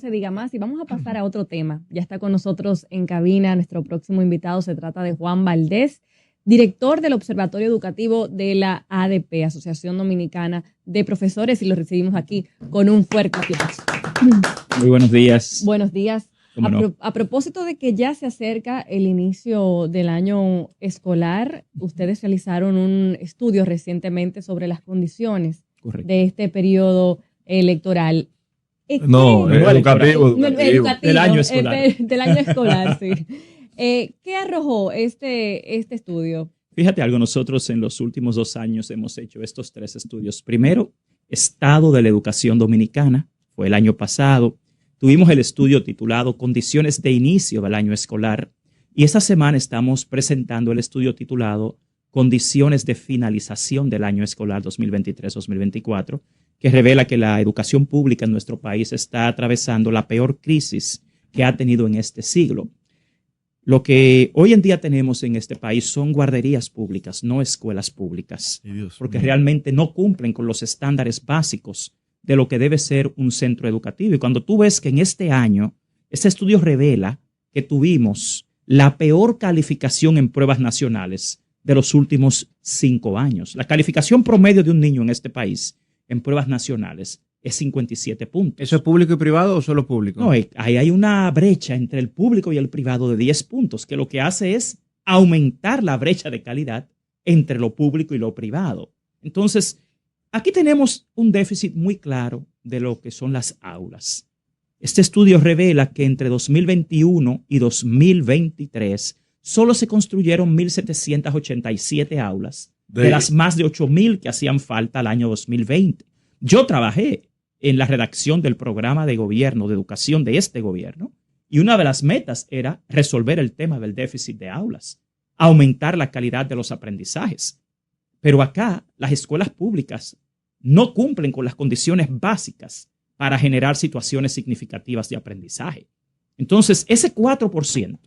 Se diga más y vamos a pasar a otro tema. Ya está con nosotros en cabina nuestro próximo invitado. Se trata de Juan Valdés, director del Observatorio Educativo de la ADP, Asociación Dominicana de Profesores, y lo recibimos aquí con un fuerte aplauso. Muy buenos días. Buenos días. A propósito de que ya se acerca el inicio del año escolar, ustedes realizaron un estudio recientemente sobre las condiciones de este periodo electoral. Educativo. Del año escolar. Del año escolar, sí. ¿Qué arrojó este estudio? Fíjate algo, nosotros en los últimos 2 años hemos hecho estos 3 estudios. Primero, Estado de la Educación Dominicana, fue el año pasado. Tuvimos el estudio titulado Condiciones de Inicio del Año Escolar y esta semana estamos presentando el estudio titulado Condiciones de Finalización del Año Escolar 2023-2024, que revela que la educación pública en nuestro país está atravesando la peor crisis que ha tenido en este siglo. Lo que hoy en día tenemos en este país son guarderías públicas, no escuelas públicas, porque realmente no cumplen con los estándares básicos de lo que debe ser un centro educativo. Y cuando tú ves que en este año, este estudio revela que tuvimos la peor calificación en pruebas nacionales de los últimos 5 años. La calificación promedio de un niño en este país en pruebas nacionales es 57 puntos. ¿Eso es público y privado o solo público? No, ahí hay una brecha entre el público y el privado de 10 puntos, que lo que hace es aumentar la brecha de calidad entre lo público y lo privado. Entonces, aquí tenemos un déficit muy claro de lo que son las aulas. Este estudio revela que entre 2021 y 2023 solo se construyeron 1.787 aulas de las más de 8.000 que hacían falta al año 2020. Yo trabajé en la redacción del programa de gobierno, de educación de este gobierno, y una de las metas era resolver el tema del déficit de aulas, aumentar la calidad de los aprendizajes. Pero acá las escuelas públicas no cumplen con las condiciones básicas para generar situaciones significativas de aprendizaje. Entonces, ese 4%,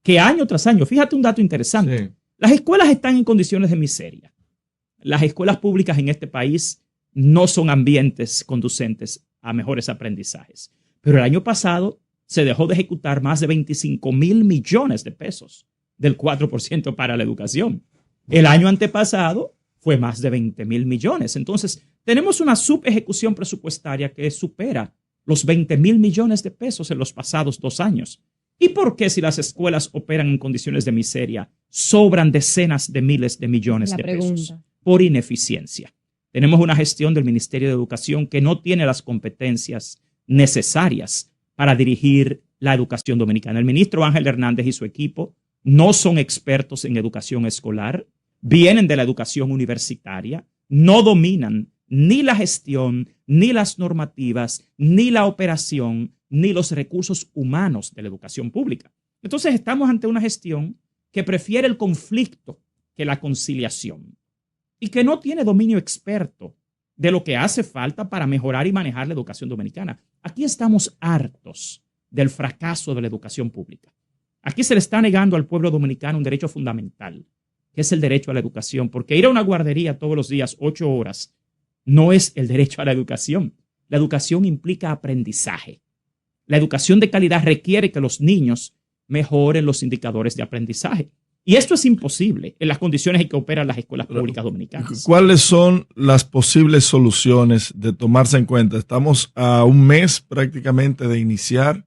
que año tras año, fíjate un dato interesante, sí. Las escuelas están en condiciones de miseria. Las escuelas públicas en este país no son ambientes conducentes a mejores aprendizajes. Pero el año pasado se dejó de ejecutar más de 25,000 millones de pesos del 4% para la educación. El año antepasado fue más de 20,000 millones. Entonces, tenemos una subejecución presupuestaria que supera los 20,000 millones de pesos en los pasados 2 años. ¿Y por qué, si las escuelas operan en condiciones de miseria, sobran decenas de miles de millones de pesos? Por ineficiencia. Tenemos una gestión del Ministerio de Educación que no tiene las competencias necesarias para dirigir la educación dominicana. El ministro Ángel Hernández y su equipo no son expertos en educación escolar, vienen de la educación universitaria, no dominan ni la gestión, ni las normativas, ni la operación, ni los recursos humanos de la educación pública. Entonces estamos ante una gestión que prefiere el conflicto que la conciliación y que no tiene dominio experto de lo que hace falta para mejorar y manejar la educación dominicana. Aquí estamos hartos del fracaso de la educación pública. Aquí se le está negando al pueblo dominicano un derecho fundamental, que es el derecho a la educación, porque ir a una guardería todos los días 8 horas no es el derecho a la educación. La educación implica aprendizaje. La educación de calidad requiere que los niños mejoren los indicadores de aprendizaje. Y esto es imposible en las condiciones en que operan las escuelas públicas dominicanas. ¿Cuáles son las posibles soluciones de tomarse en cuenta? Estamos a un mes prácticamente de iniciar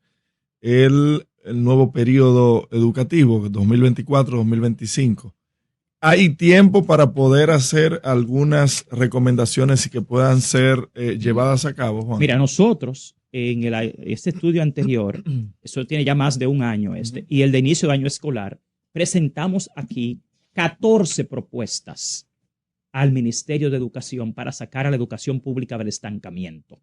el nuevo periodo educativo, 2024-2025. ¿Hay tiempo para poder hacer algunas recomendaciones y que puedan ser llevadas a cabo, Juan? Mira, nosotros en este estudio anterior, eso tiene ya más de 1 año y el de inicio de año escolar, presentamos aquí 14 propuestas al Ministerio de Educación para sacar a la educación pública del estancamiento.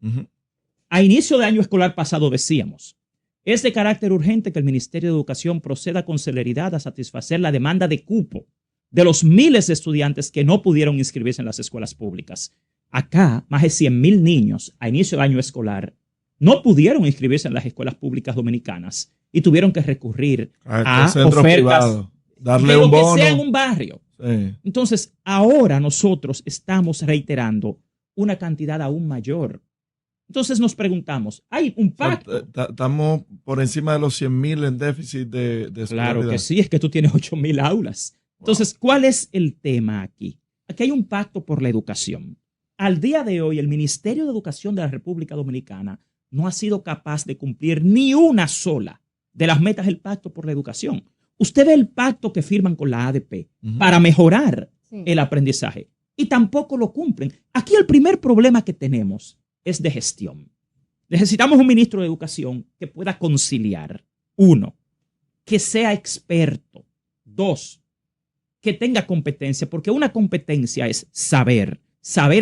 A inicio de año escolar pasado decíamos, es de carácter urgente que el Ministerio de Educación proceda con celeridad a satisfacer la demanda de cupo de los miles de estudiantes que no pudieron inscribirse en las escuelas públicas. Acá, más de 100,000 niños a inicio de año escolar no pudieron inscribirse en las escuelas públicas dominicanas y tuvieron que recurrir a ofertas privado, darle un bono, que sea en un barrio. Sí. Entonces, ahora nosotros estamos reiterando una cantidad aún mayor Entonces nos preguntamos, ¿hay un pacto? Estamos por encima de los 100,000 en déficit de escolaridad. Claro que sí, es que tú tienes 8,000 aulas. Entonces, ¿cuál es el tema aquí? Aquí hay un pacto por la educación. Al día de hoy, el Ministerio de Educación de la República Dominicana no ha sido capaz de cumplir ni una sola de las metas del pacto por la educación. Usted ve el pacto que firman con la ADP para mejorar el aprendizaje y tampoco lo cumplen. Aquí el primer problema que tenemos es de gestión. Necesitamos un ministro de Educación que pueda conciliar. 1, que sea experto. 2, que tenga competencia, porque una competencia es saber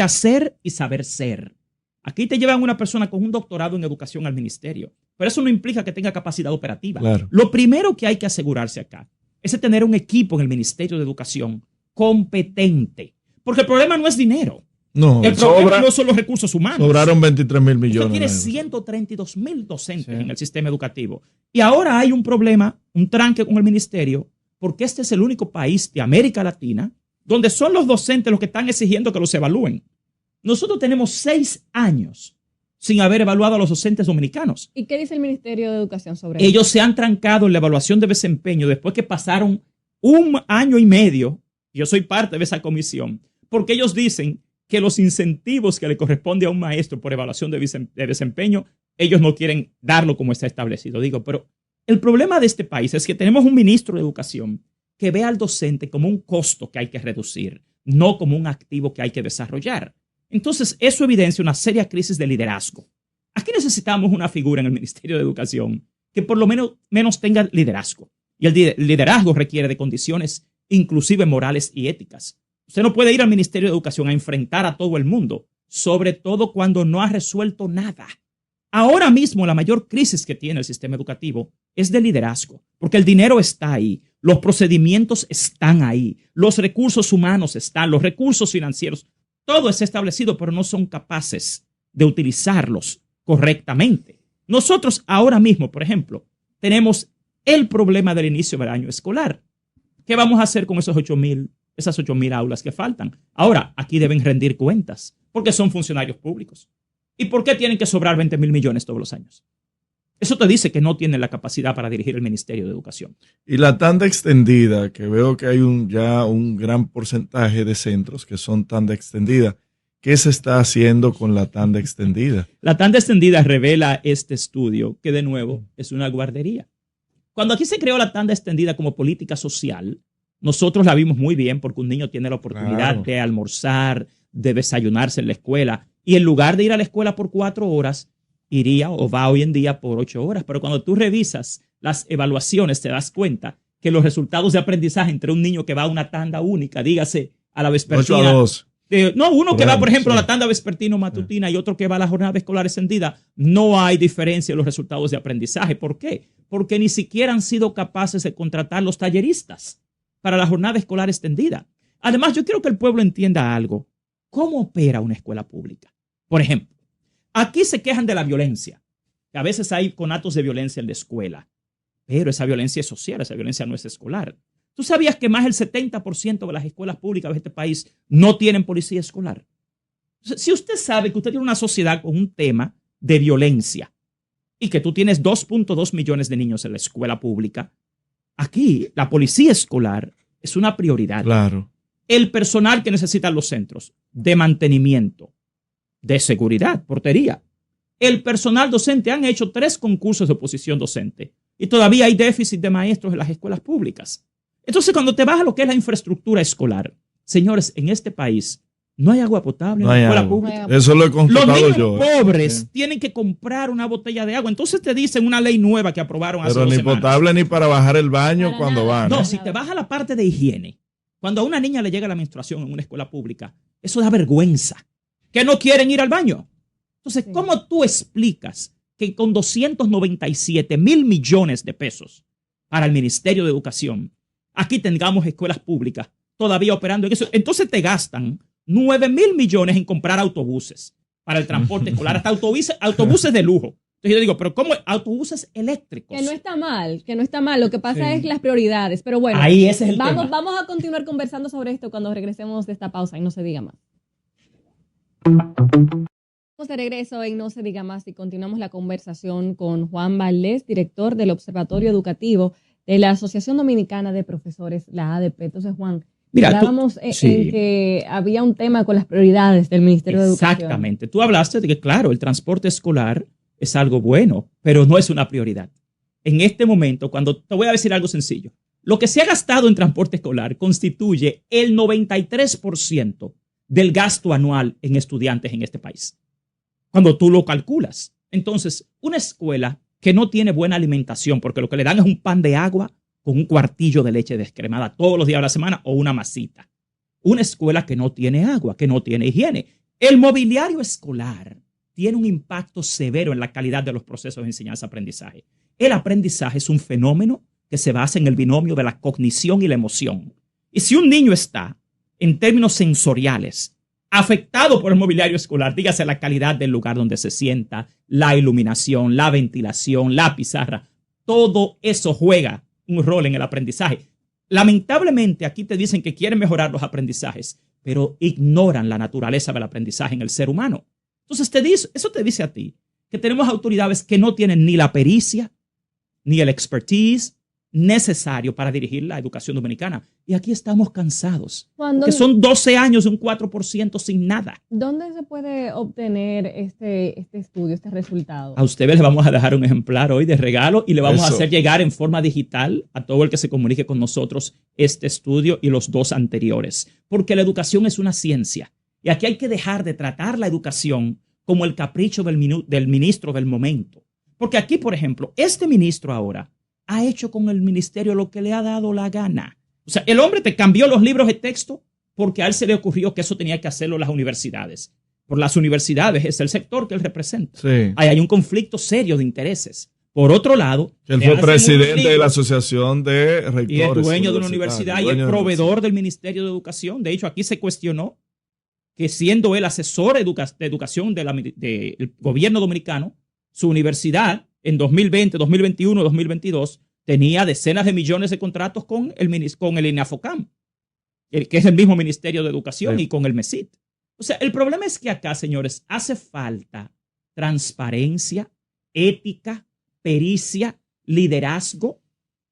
hacer y saber ser. Aquí te llevan una persona con un doctorado en educación al ministerio, pero eso no implica que tenga capacidad operativa. Claro. Lo primero que hay que asegurarse acá es tener un equipo en el Ministerio de Educación competente, porque el problema no es dinero. No, el problema no son los recursos humanos. Sobraron 23,000 millones. Usted tiene 132,000 docentes en el sistema educativo. Y ahora hay un problema, un tranque con el ministerio, porque este es el único país de América Latina donde son los docentes los que están exigiendo que los evalúen. Nosotros tenemos 6 años sin haber evaluado a los docentes dominicanos. ¿Y qué dice el Ministerio de Educación sobre eso? Ellos se han trancado en la evaluación de desempeño después que pasaron 1 año y medio. Yo soy parte de esa comisión, porque ellos dicen que los incentivos que le corresponde a un maestro por evaluación de desempeño, ellos no quieren darlo como está establecido. Digo, pero el problema de este país es que tenemos un ministro de Educación que ve al docente como un costo que hay que reducir, no como un activo que hay que desarrollar. Entonces, eso evidencia una seria crisis de liderazgo. Aquí necesitamos una figura en el Ministerio de Educación que por lo menos tenga liderazgo. Y el liderazgo requiere de condiciones inclusive morales y éticas. Usted no puede ir al Ministerio de Educación a enfrentar a todo el mundo, sobre todo cuando no ha resuelto nada. Ahora mismo la mayor crisis que tiene el sistema educativo es de liderazgo, porque el dinero está ahí, los procedimientos están ahí, los recursos humanos están, los recursos financieros, todo está establecido, pero no son capaces de utilizarlos correctamente. Nosotros ahora mismo, por ejemplo, tenemos el problema del inicio del año escolar. ¿Qué vamos a hacer con esas 8,000 aulas que faltan? Ahora, aquí deben rendir cuentas, porque son funcionarios públicos. ¿Y por qué tienen que sobrar 20,000 millones todos los años? Eso te dice que no tienen la capacidad para dirigir el Ministerio de Educación. Y la tanda extendida, que veo que hay ya un gran porcentaje de centros que son tanda extendida. ¿Qué se está haciendo con la tanda extendida? La tanda extendida revela este estudio, que de nuevo es una guardería. Cuando aquí se creó la tanda extendida como política social, nosotros la vimos muy bien porque un niño tiene la oportunidad de almorzar, de desayunarse en la escuela, y en lugar de ir a la escuela por 4 horas, iría o va hoy en día por 8 horas. Pero cuando tú revisas las evaluaciones, te das cuenta que los resultados de aprendizaje entre un niño que va a una tanda única, dígase a la vespertina. 8 a 2. Uno que va, por ejemplo, a la tanda vespertino-matutina y otro que va a la jornada escolar extendida, no hay diferencia en los resultados de aprendizaje. ¿Por qué? Porque ni siquiera han sido capaces de contratar los talleristas para la jornada escolar extendida. Además, yo quiero que el pueblo entienda algo. ¿Cómo opera una escuela pública? Por ejemplo, aquí se quejan de la violencia, que a veces hay conatos de violencia en la escuela, pero esa violencia es social, esa violencia no es escolar. ¿Tú sabías que más del 70% de las escuelas públicas de este país no tienen policía escolar? Si usted sabe que usted tiene una sociedad con un tema de violencia y que tú tienes 2.2 millones de niños en la escuela pública, aquí la policía escolar es una prioridad. Claro. El personal que necesitan los centros de mantenimiento, de seguridad, portería. El personal docente han hecho 3 concursos de oposición docente y todavía hay déficit de maestros en las escuelas públicas. Entonces, cuando te vas a lo que es la infraestructura escolar, señores, en este país no hay agua potable en la escuela pública. Eso lo he constatado yo. Los yo. niños pobres tienen que comprar una botella de agua. Entonces te dicen una ley nueva que aprobaron hace 2 semanas. Pero ni potable ni para bajar el baño cuando van. No, si te vas a la parte de higiene, cuando a una niña le llega la menstruación en una escuela pública, eso da vergüenza. Que no quieren ir al baño. Entonces, ¿cómo tú explicas que con 297,000 millones de pesos para el Ministerio de Educación, aquí tengamos escuelas públicas todavía operando en eso? Entonces te gastan 9,000 millones en comprar autobuses para el transporte escolar, hasta autobuses de lujo. Entonces yo digo, pero ¿cómo autobuses eléctricos? Que no está mal. Lo que pasa es las prioridades. Pero bueno, ahí ese es el tema. Vamos a continuar conversando sobre esto cuando regresemos de esta pausa y no se diga más. Estamos de regreso en No se diga más y continuamos la conversación con Juan Valdés, director del Observatorio Educativo de la Asociación Dominicana de Profesores, la ADP. Entonces, Juan, mira, hablábamos en que había un tema con las prioridades del Ministerio de Educación. Exactamente. Tú hablaste de que, claro, el transporte escolar es algo bueno, pero no es una prioridad. En este momento, cuando te voy a decir algo sencillo, lo que se ha gastado en transporte escolar constituye el 93% del gasto anual en estudiantes en este país. Cuando tú lo calculas. Entonces, una escuela que no tiene buena alimentación, porque lo que le dan es un pan de agua con un cuartillo de leche descremada todos los días de la semana o una masita. Una escuela que no tiene agua, que no tiene higiene. El mobiliario escolar tiene un impacto severo en la calidad de los procesos de enseñanza-aprendizaje. El aprendizaje es un fenómeno que se basa en el binomio de la cognición y la emoción. Y si un niño está, en términos sensoriales, afectado por el mobiliario escolar, dígase la calidad del lugar donde se sienta, la iluminación, la ventilación, la pizarra, todo eso juega un rol en el aprendizaje. Lamentablemente aquí te dicen que quieren mejorar los aprendizajes, pero ignoran la naturaleza del aprendizaje en el ser humano. Entonces eso te dice a ti que tenemos autoridades que no tienen ni la pericia, ni el expertise necesario para dirigir la educación dominicana. Y aquí estamos cansados. Que son 12 años de un 4% sin nada. ¿Dónde se puede obtener este estudio, este resultado? A ustedes les vamos a dejar un ejemplar hoy de regalo y le vamos a hacer llegar en forma digital a todo el que se comunique con nosotros este estudio y los dos anteriores. Porque la educación es una ciencia. Y aquí hay que dejar de tratar la educación como el capricho del ministro del momento. Porque aquí, por ejemplo, este ministro ahora ha hecho con el ministerio lo que le ha dado la gana. O sea, el hombre te cambió los libros de texto porque a él se le ocurrió que eso tenía que hacerlo las universidades. Por las universidades es el sector que él representa. Sí. Ahí hay un conflicto serio de intereses. Por otro lado, él fue presidente de la Asociación de Rectores. Y es dueño de una universidad y es proveedor del Ministerio de Educación. De hecho, aquí se cuestionó que siendo él asesor de educación del gobierno dominicano, su universidad en 2020, 2021, 2022 tenía decenas de millones de contratos con el INAFOCAM, que es el mismo Ministerio de Educación, y con el MESIT. O sea, el problema es que acá, señores, hace falta transparencia, ética, pericia, liderazgo,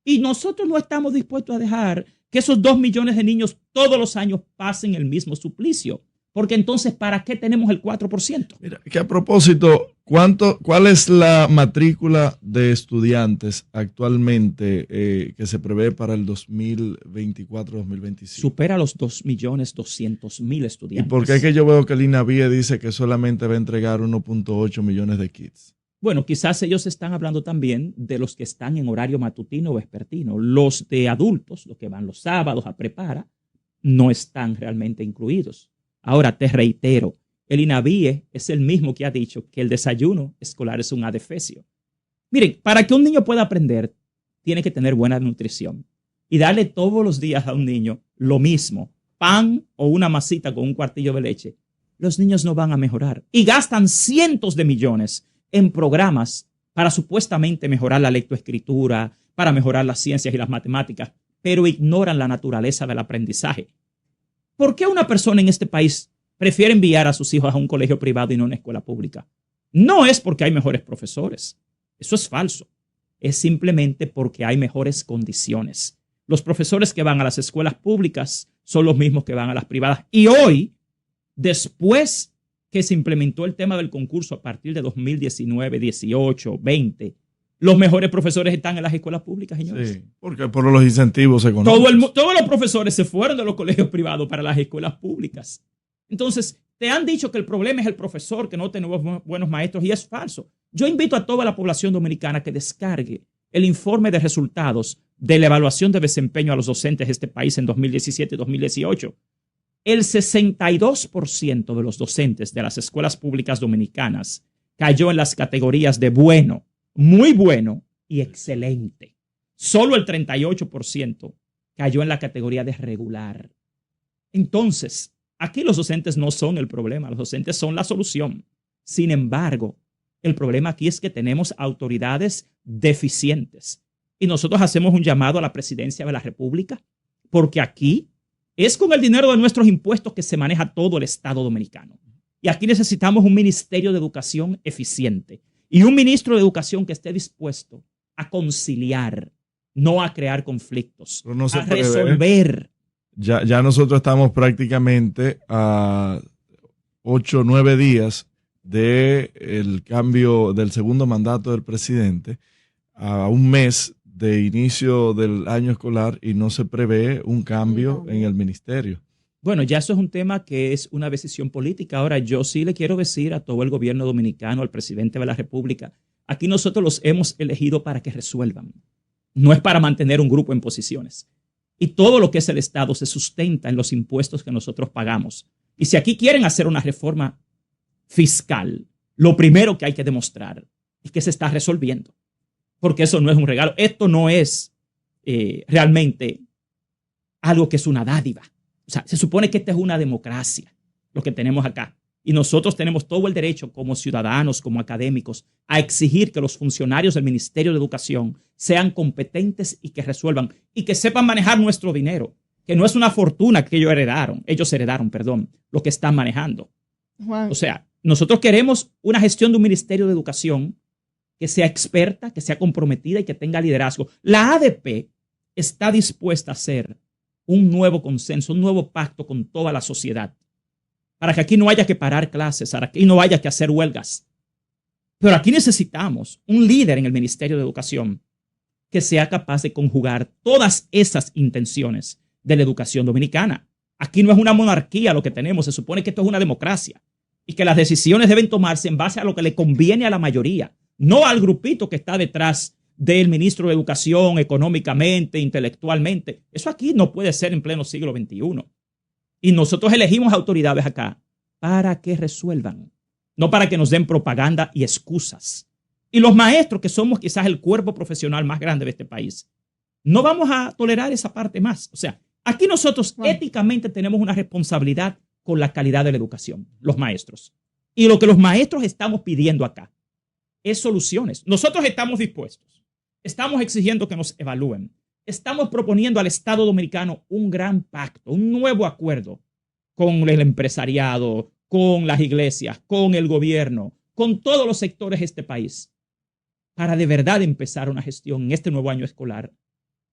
y nosotros no estamos dispuestos a dejar que esos 2 millones de niños todos los años pasen el mismo suplicio. Porque entonces, ¿para qué tenemos el 4%? Mira, que a propósito, ¿cuál es la matrícula de estudiantes actualmente que se prevé para el 2024-2025? Supera los 2.200.000 estudiantes. ¿Y por qué es que yo veo que el INAVIE dice que solamente va a entregar 1.8 millones de kits? Bueno, quizás ellos están hablando también de los que están en horario matutino o vespertino. Los de adultos, los que van los sábados a prepara, no están realmente incluidos. Ahora, te reitero, el INAVIE es el mismo que ha dicho que el desayuno escolar es un adefesio. Miren, para que un niño pueda aprender, tiene que tener buena nutrición. Y darle todos los días a un niño lo mismo, pan o una masita con un cuartillo de leche, los niños no van a mejorar. Y gastan cientos de millones en programas para supuestamente mejorar la lectoescritura, para mejorar las ciencias y las matemáticas, pero ignoran la naturaleza del aprendizaje. ¿Por qué una persona en este país prefiere enviar a sus hijos a un colegio privado y no a una escuela pública? No es porque hay mejores profesores. Eso es falso. Es simplemente porque hay mejores condiciones. Los profesores que van a las escuelas públicas son los mismos que van a las privadas. Y hoy, después que se implementó el tema del concurso a partir de 2019, 18, 20, los mejores profesores están en las escuelas públicas, señores. Sí, porque por los incentivos económicos. Todos los profesores se fueron de los colegios privados para las escuelas públicas. Entonces, te han dicho que el problema es el profesor, que no tenemos buenos maestros, y es falso. Yo invito a toda la población dominicana que descargue el informe de resultados de la evaluación de desempeño a los docentes de este país en 2017 y 2018. El 62% de los docentes de las escuelas públicas dominicanas cayó en las categorías de bueno, muy bueno y excelente. Solo el 38% cayó en la categoría de regular. Entonces, aquí los docentes no son el problema, los docentes son la solución. Sin embargo, el problema aquí es que tenemos autoridades deficientes. Y nosotros hacemos un llamado a la presidencia de la República, porque aquí es con el dinero de nuestros impuestos que se maneja todo el Estado dominicano. Y aquí necesitamos un ministerio de educación eficiente y un ministro de educación que esté dispuesto a conciliar, no a crear conflictos, Pero no se a prevé. resolver. Ya nosotros estamos prácticamente a 8 o 9 días del cambio del segundo mandato del presidente, a un mes de inicio del año escolar, y no se prevé un cambio en el ministerio. Bueno, ya eso es un tema que es una decisión política. Ahora, yo sí le quiero decir a todo el gobierno dominicano, al presidente de la República, aquí nosotros los hemos elegido para que resuelvan. No es para mantener un grupo en posiciones. Y todo lo que es el Estado se sustenta en los impuestos que nosotros pagamos. Y si aquí quieren hacer una reforma fiscal, lo primero que hay que demostrar es que se está resolviendo. Porque eso no es un regalo. Esto no es realmente algo que es una dádiva. O sea, se supone que esta es una democracia, lo que tenemos acá. Y nosotros tenemos todo el derecho como ciudadanos, como académicos, a exigir que los funcionarios del Ministerio de Educación sean competentes y que resuelvan y que sepan manejar nuestro dinero, que no es una fortuna que ellos heredaron, lo que están manejando. Juan. O sea, nosotros queremos una gestión de un Ministerio de Educación que sea experta, que sea comprometida y que tenga liderazgo. La ADP está dispuesta a hacer un nuevo consenso, un nuevo pacto con toda la sociedad, para que aquí no haya que parar clases, para que aquí no haya que hacer huelgas. Pero aquí necesitamos un líder en el Ministerio de Educación que sea capaz de conjugar todas esas intenciones de la educación dominicana. Aquí no es una monarquía lo que tenemos, se supone que esto es una democracia y que las decisiones deben tomarse en base a lo que le conviene a la mayoría, no al grupito que está detrás del ministro de Educación económicamente, intelectualmente. Eso aquí no puede ser en pleno siglo XXI. Y nosotros elegimos autoridades acá para que resuelvan, no para que nos den propaganda y excusas. Y los maestros, que somos quizás el cuerpo profesional más grande de este país, no vamos a tolerar esa parte más. O sea, aquí nosotros éticamente tenemos una responsabilidad con la calidad de la educación, los maestros. Y lo que los maestros estamos pidiendo acá es soluciones. Nosotros estamos dispuestos. Estamos exigiendo que nos evalúen. Estamos proponiendo al Estado dominicano un gran pacto, un nuevo acuerdo con el empresariado, con las iglesias, con el gobierno, con todos los sectores de este país, para de verdad empezar una gestión en este nuevo año escolar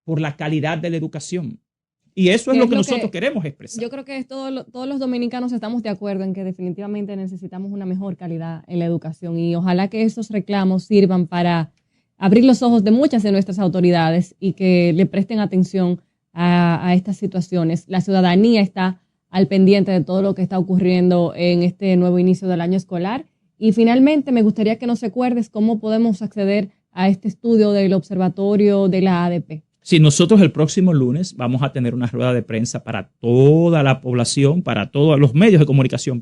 por la calidad de la educación. Y eso es lo que nosotros queremos expresar. Yo creo que todos los dominicanos estamos de acuerdo en que definitivamente necesitamos una mejor calidad en la educación y ojalá que esos reclamos sirvan para abrir los ojos de muchas de nuestras autoridades y que le presten atención a estas situaciones. La ciudadanía está al pendiente de todo lo que está ocurriendo en este nuevo inicio del año escolar. Y finalmente me gustaría que nos recuerdes cómo podemos acceder a este estudio del observatorio de la ADP. Sí, nosotros el próximo lunes vamos a tener una rueda de prensa para toda la población, para todos los medios de comunicación,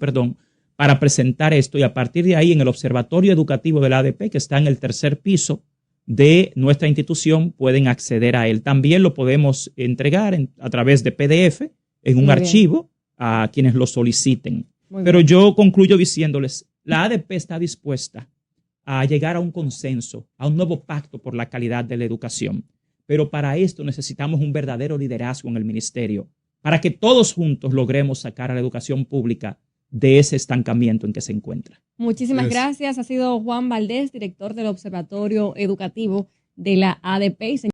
para presentar esto y a partir de ahí en el observatorio educativo de la ADP, que está en el 3er piso de nuestra institución, pueden acceder a él. También lo podemos entregar a través de PDF en un archivo a quienes lo soliciten. Pero yo concluyo diciéndoles, la ADP está dispuesta a llegar a un consenso, a un nuevo pacto por la calidad de la educación. Pero para esto necesitamos un verdadero liderazgo en el ministerio, para que todos juntos logremos sacar a la educación pública de ese estancamiento en que se encuentra. Muchísimas gracias. Ha sido Juan Valdés, director del Observatorio Educativo de la ADP.